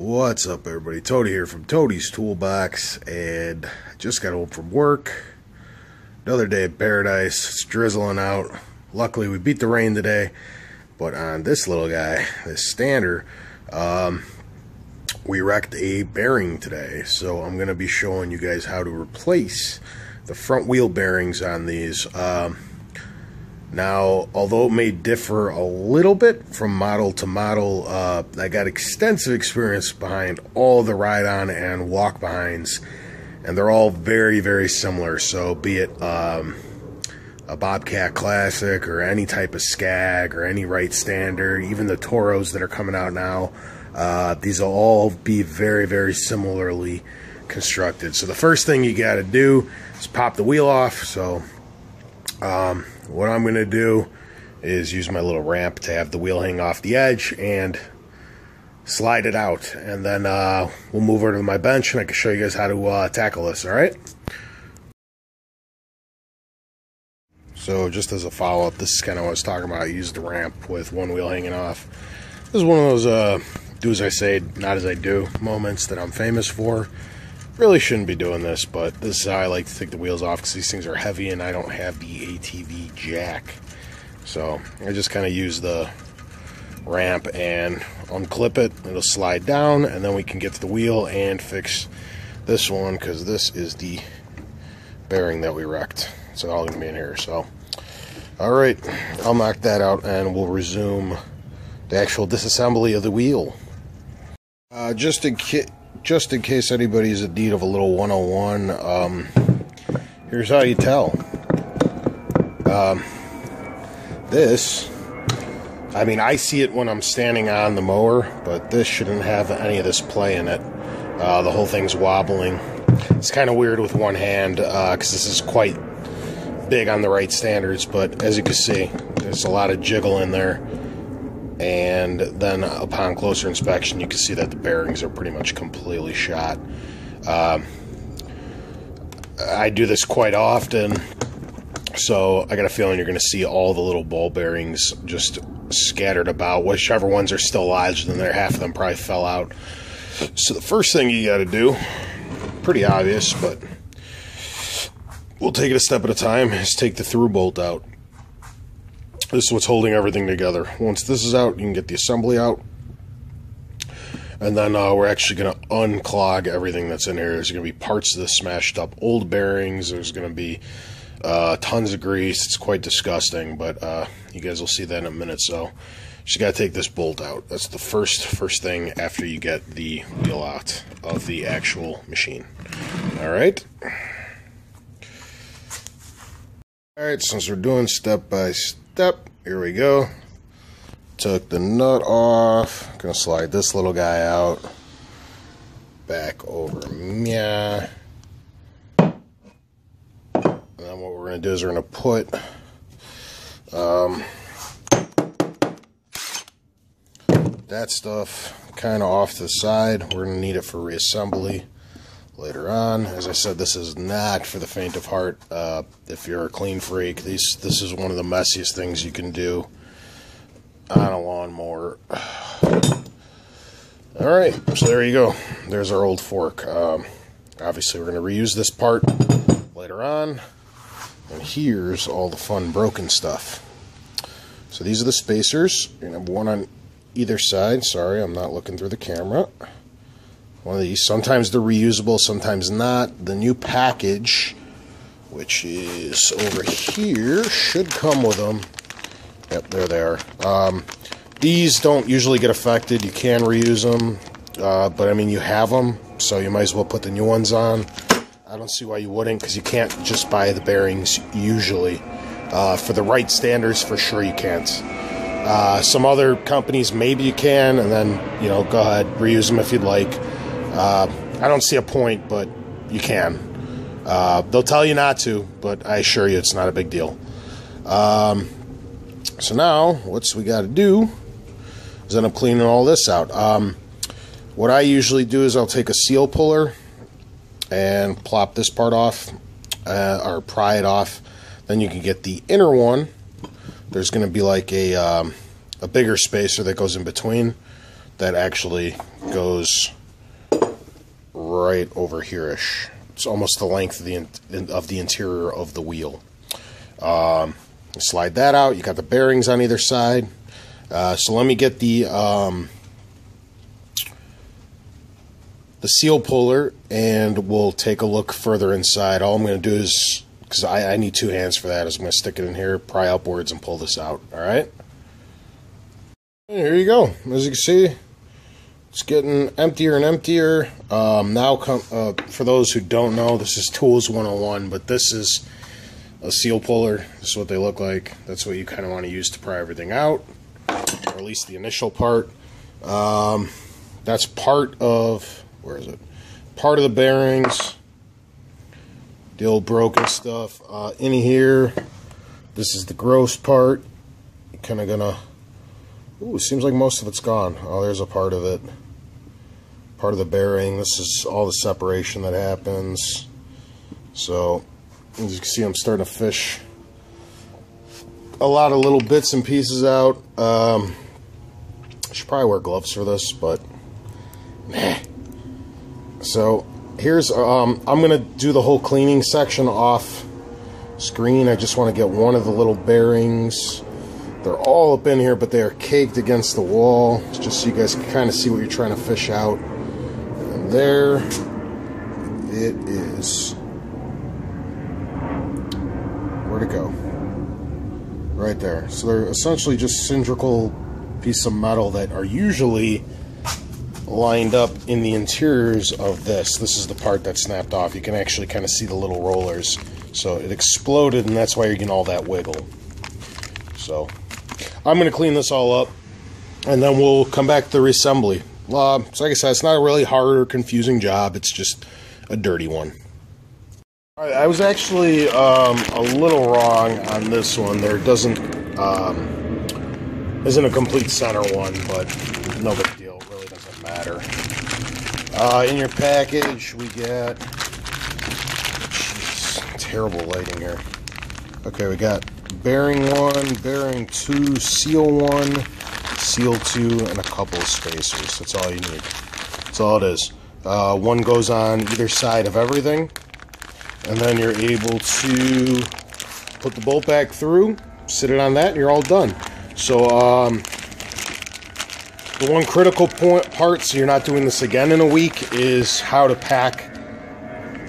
What's up, everybody? Toady here from Toady's Toolbox, and I just got home from work. Another day of paradise. It's drizzling out. Luckily, we beat the rain today, but on this little guy, this Stander, we wrecked a bearing today. So I'm going to be showing you guys how to replace the front wheel bearings on these. Now, although it may differ a little bit from model to model, I got extensive experience behind all the ride-on and walk-behinds, and they're all very, very similar. So be it a Bobcat Classic or any type of Skag or any Wright Stander, even the Toros that are coming out now, these will all be very, very similarly constructed. So the first thing you got to do is pop the wheel off. So what I'm going to do is use my little ramp to have the wheel hang off the edge and slide it out. And then we'll move over to my bench and I can show you guys how to tackle this, alright? So just as a follow-up, this is kind of what I was talking about. I used the ramp with one wheel hanging off. This is one of those do as I say, not as I do moments that I'm famous for. Really shouldn't be doing this, but this is how I like to take the wheels off because these things are heavy and I don't have the ATV jack. So I just kind of use the ramp and unclip it. It'll slide down and then we can get to the wheel and fix this one because this is the bearing that we wrecked. It's all going to be in here. So, alright, I'll knock that out and we'll resume the actual disassembly of the wheel. Just in case anybody's in need of a little 101, here's how you tell. I mean, I see it when I'm standing on the mower, but this shouldn't have any of this play in it. The whole thing's wobbling. It's kind of weird with one hand, because this is quite big on the Wright Standards, but as you can see, there's a lot of jiggle in there. And then upon closer inspection, you can see that the bearings are pretty much completely shot. I do this quite often, so I got a feeling you're going to see all the little ball bearings just scattered about. Whichever ones are still lodged in there, half of them probably fell out. So the first thing you got to do, pretty obvious, but we'll take it a step at a time, is take the through bolt out. This is what's holding everything together. Once this is out, you can get the assembly out. And then we're actually going to unclog everything that's in here. There's going to be parts of this smashed up old bearings. There's going to be tons of grease. It's quite disgusting, but you guys will see that in a minute. So just got to take this bolt out. That's the first thing after you get the wheel out of the actual machine. Alright. Alright, since we're doing step by step, here we go. Took the nut off. Gonna slide this little guy out. Back over. Yeah. And then what we're gonna do is we're gonna put that stuff kind of off to the side. We're gonna need it for reassembly later on. As I said, this is not for the faint of heart. If you're a clean freak, this is one of the messiest things you can do on a lawnmower. Alright, so there you go. There's our old fork. Obviously, we're going to reuse this part later on. And here's all the fun broken stuff. So these are the spacers. You're going to have one on either side. Sorry, I'm not looking through the camera. One of these. Sometimes they're reusable, sometimes not. The new package, which is over here, should come with them. Yep, there they are. These don't usually get affected. You can reuse them, but I mean, you have them, so you might as well put the new ones on. I don't see why you wouldn't, because you can't just buy the bearings usually. For the Wright Standards, for sure you can't. Some other companies, maybe you can, and then, you know, go ahead, reuse them if you'd like. I don't see a point, but you can. They'll tell you not to, but I assure you it's not a big deal. So now, what we got to do is end up cleaning all this out. What I usually do is I'll take a seal puller and plop this part off, or pry it off. Then you can get the inner one. There's going to be like a bigger spacer that goes in between. that actually goes right over here-ish. It's almost the length of the interior of the wheel. Slide that out. You got the bearings on either side. So let me get the seal puller, and we'll take a look further inside. All I'm going to do is, because I need two hands for that, is I'm going to stick it in here, pry upwards, and pull this out. All right. And here you go. As you can see, it's getting emptier and emptier. For those who don't know, this is Tools 101, but this is a seal puller. This is what they look like. That's what you kind of want to use to pry everything out, or at least the initial part. That's part of, where is it? Part of the bearings, the old broken stuff. In here, this is the gross part. You're kind of gonna, ooh, it seems like most of it's gone. Oh, there's a part of it. Part of the bearing. This is all the separation that happens. So, as you can see, I'm starting to fish a lot of little bits and pieces out. I should probably wear gloves for this, but meh. So here's I'm gonna do the whole cleaning section off screen. I just want to get one of the little bearings. They're all up in here, but they are caked against the wall, just so you guys can kind of see what you're trying to fish out. And there it is. Where'd it go? Right there. So they're essentially just cylindrical pieces of metal that are usually lined up in the interiors of this. This is the part that snapped off. You can actually kind of see the little rollers. So it exploded, and that's why you're getting all that wiggle. So I'm going to clean this all up, and then we'll come back to the reassembly. So like I said, it's not a really hard or confusing job. It's just a dirty one. All right, I was actually a little wrong on this one. There isn't a complete center one, but no big deal. It really doesn't matter. In your package, we get, jeez, terrible lighting here. Okay, we got bearing 1, bearing 2, seal 1, seal 2, and a couple of spacers. That's all you need. That's all it is. One goes on either side of everything, and then you're able to put the bolt back through, sit it on that, and you're all done. So the one critical part, so you're not doing this again in a week, is how to pack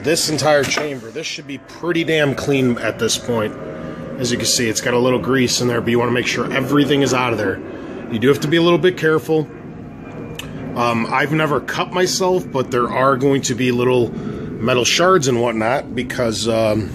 this entire chamber. This should be pretty damn clean at this point. As you can see, it's got a little grease in there, but you want to make sure everything is out of there. You do have to be a little bit careful. I've never cut myself, but there are going to be little metal shards and whatnot because the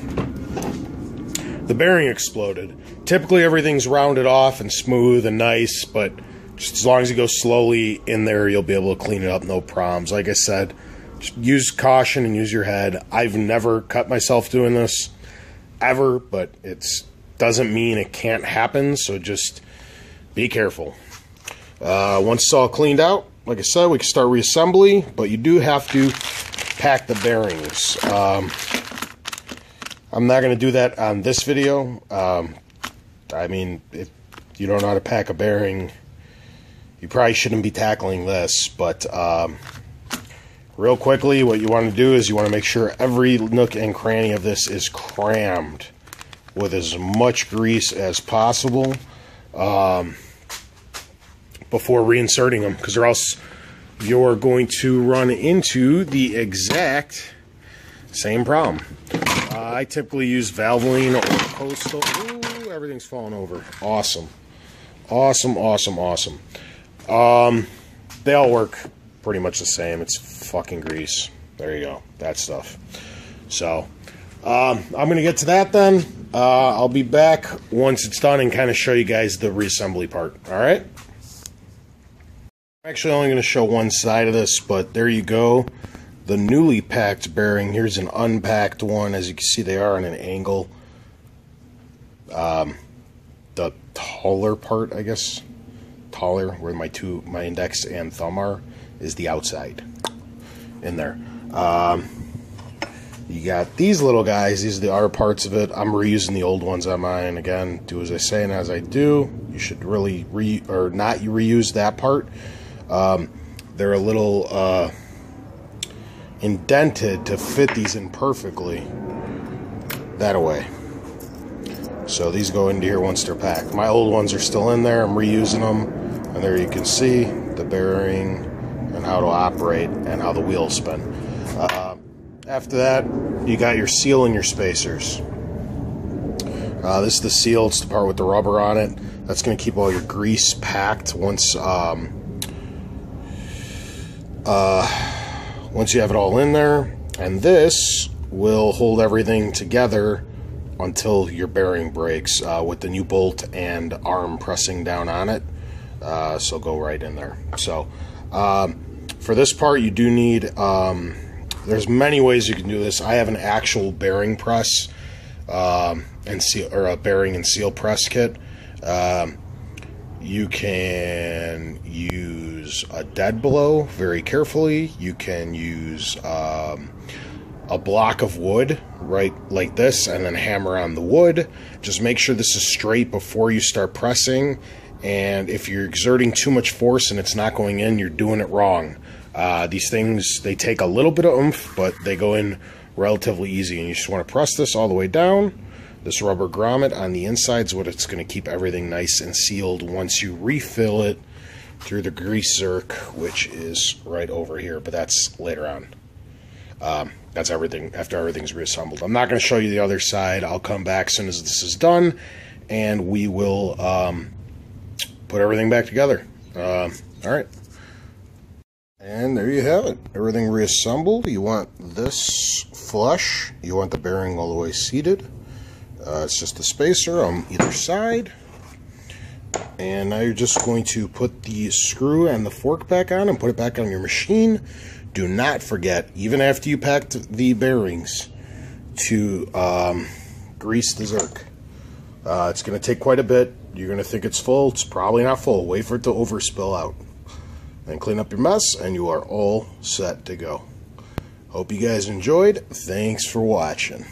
bearing exploded. Typically everything's rounded off and smooth and nice, but just as long as you go slowly in there, you'll be able to clean it up, no problems. Like I said, just use caution and use your head. I've never cut myself doing this, ever, but it doesn't mean it can't happen, so just be careful. Once it's all cleaned out, like I said, we can start reassembly, but you do have to pack the bearings. I'm not going to do that on this video. I mean, if you don't know how to pack a bearing, you probably shouldn't be tackling this, but real quickly, what you want to do is you want to make sure every nook and cranny of this is crammed with as much grease as possible before reinserting them, because or else you're going to run into the exact same problem. I typically use Valvoline or Coastal. Ooh, everything's falling over. Awesome. Awesome, awesome, awesome. They all work pretty much the same. It's fucking grease. There you go. That stuff. So, I'm going to get to that then. I'll be back once it's done and kind of show you guys the reassembly part. Alright? I'm actually only going to show one side of this, but there you go. The newly packed bearing. Here's an unpacked one. As you can see, they are on an angle. The taller part, I guess, taller, where my index and thumb are, is the outside in there. You got these little guys. These are the R parts of it. I'm reusing the old ones on mine. Again, do as I say and as I do. You should really not reuse that part. They're a little indented to fit these in perfectly that way. So these go into here once they're packed. My old ones are still in there. I'm reusing them. And there you can see the bearing and how to operate and how the wheels spin. After that, you got your seal and your spacers. This is the seal. It's the part with the rubber on it. That's going to keep all your grease packed once you have it all in there. And this will hold everything together until your bearing breaks with the new bolt and arm pressing down on it. So go right in there. So for this part, you do need, there's many ways you can do this. I have an actual bearing press and seal, or a bearing and seal press kit. You can use a dead blow very carefully. You can use a block of wood, right, like this, and then hammer on the wood. Just make sure this is straight before you start pressing. And if you're exerting too much force and it's not going in, you're doing it wrong. These things, they take a little bit of oomph, but they go in relatively easy. And you just want to press this all the way down. This rubber grommet on the inside is what it's going to keep everything nice and sealed once you refill it through the grease zerk, which is right over here, but that's later on. That's everything after everything's reassembled. I'm not going to show you the other side. I'll come back as soon as this is done, and we will put everything back together. All right. And there you have it. Everything reassembled. You want this flush. You want the bearing all the way seated. It's just the spacer on either side. And now you're just going to put the screw and the fork back on and put it back on your machine. Do not forget, even after you packed the bearings, to grease the zerk. It's going to take quite a bit. You're going to think it's full. It's probably not full. Wait for it to overspill out. Then clean up your mess, and you are all set to go. Hope you guys enjoyed. Thanks for watching.